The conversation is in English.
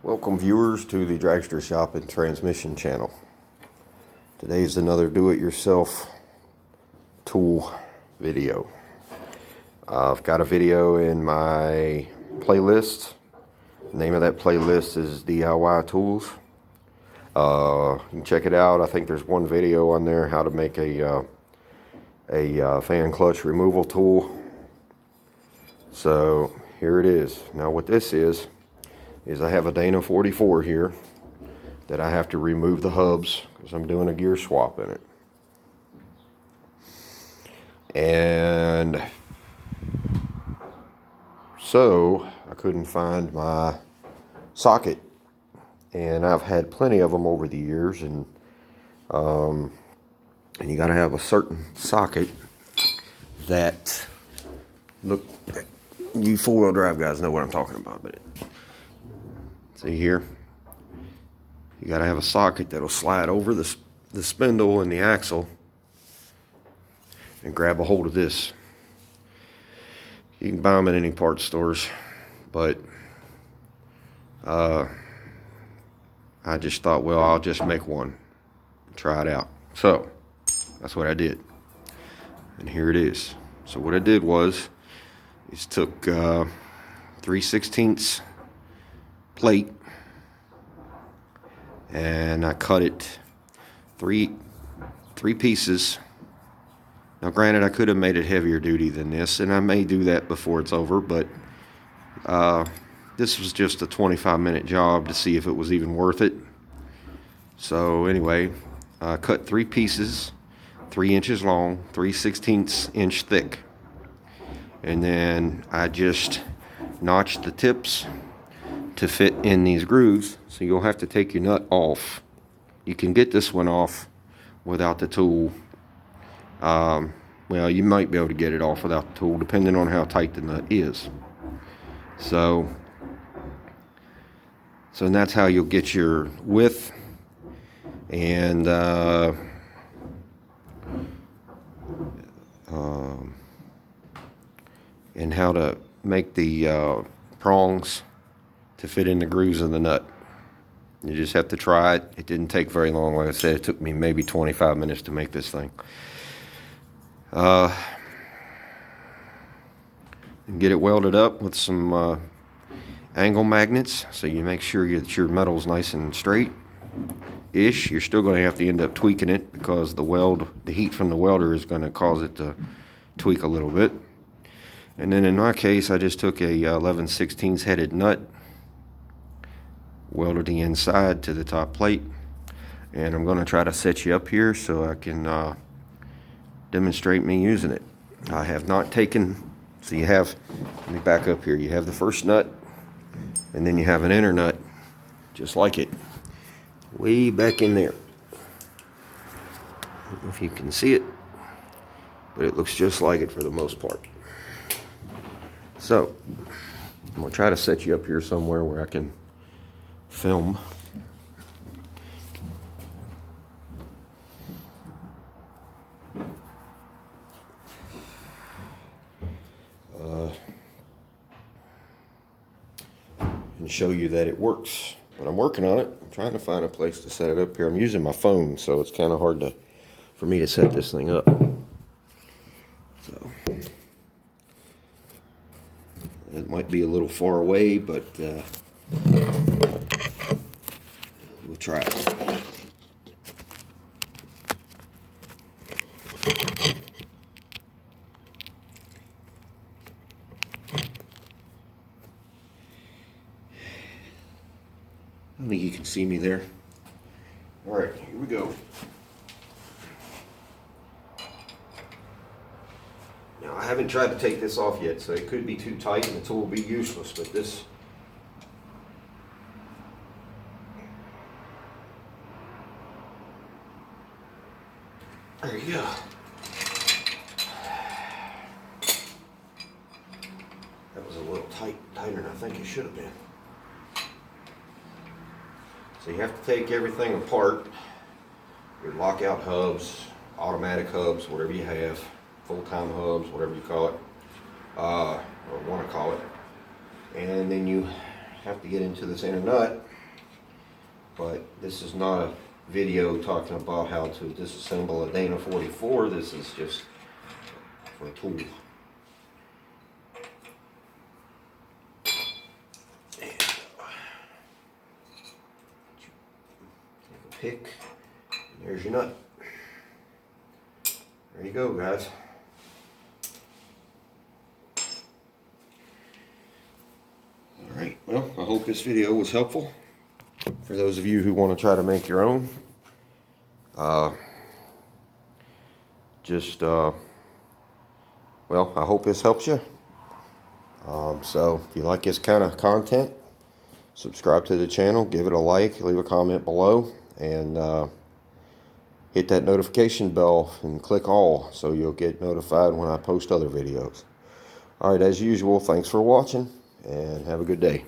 Welcome viewers to the Dragster Shop and Transmission channel. Today's another do-it-yourself tool video. I've got a video in my playlist. The name of that playlist is D.I.Y tools. You can check it out. I think there's one video on there how to make a fan clutch removal tool. So here it is. Now what this is I have a Dana 44 here that I have to remove the hubs because I'm doing a gear swap in it. And so I couldn't find my socket, and I've had plenty of them over the years, and you got to have a certain socket that, look, you four-wheel drive guys know what I'm talking about, but see here, you got to have a socket that'll slide over the spindle and the axle and grab a hold of this. You can buy them at any parts stores, but I just thought, well, I'll just make one, try it out. So that's what I did, and here it is. So what I did was took 3/16 plate, and I cut it three pieces. Now granted, I could have made it heavier duty than this, and I may do that before it's over, but this was just a 25-minute job to see if it was even worth it. So anyway, I cut 3 pieces, 3 inches long, 3/16 inch thick, and then I just notched the tips to fit in these grooves. So you'll have to take your nut off. You can get this one off without the tool. Well, you might be able to get it off without the tool, depending on how tight the nut is. So that's how you'll get your width and how to make the prongs to fit in the grooves of the nut. You just have to try it. It didn't take very long. Like I said, it took me maybe 25 minutes to make this thing. And get it welded up with some angle magnets, so you make sure that your metal's nice and straight-ish. You're still going to have to end up tweaking it because the heat from the welder is going to cause it to tweak a little bit. And then in my case, I just took a 11/16 headed nut, welded the inside to the top plate, and I'm going to try to set you up here so I can demonstrate me using it. I have not taken, so you have, let me back up here, you have the first nut, and then you have an inner nut, just like it, way back in there. I don't know if you can see it, but it looks just like it for the most part. So I'm going to try to set you up here somewhere where I can film. And show you that it works. But I'm working on it. I'm trying to find a place to set it up here. I'm using my phone, so it's kind of hard for me to set this thing up. So it might be a little far away, but we'll try it. I don't think you can see me there. All right, here we go. Now, I haven't tried to take this off yet, so it could be too tight and the tool will be useless, but this... There you go. That was a little tighter than I think it should have been. So you have to take everything apart, your lockout hubs, automatic hubs, whatever you have, full-time hubs, whatever you call it, or want to call it. And then you have to get into this inner nut but this is not a video talking about how to disassemble a Dana 44. This is just for a tool. And take a pick, and there's your nut. There you go, guys. Alright, well, I hope this video was helpful for those of you who want to try to make your own. Well, I hope this helps you. So, if you like this kind of content, subscribe to the channel, give it a like, leave a comment below, and hit that notification bell and click all so you'll get notified when I post other videos. Alright, as usual, thanks for watching and have a good day.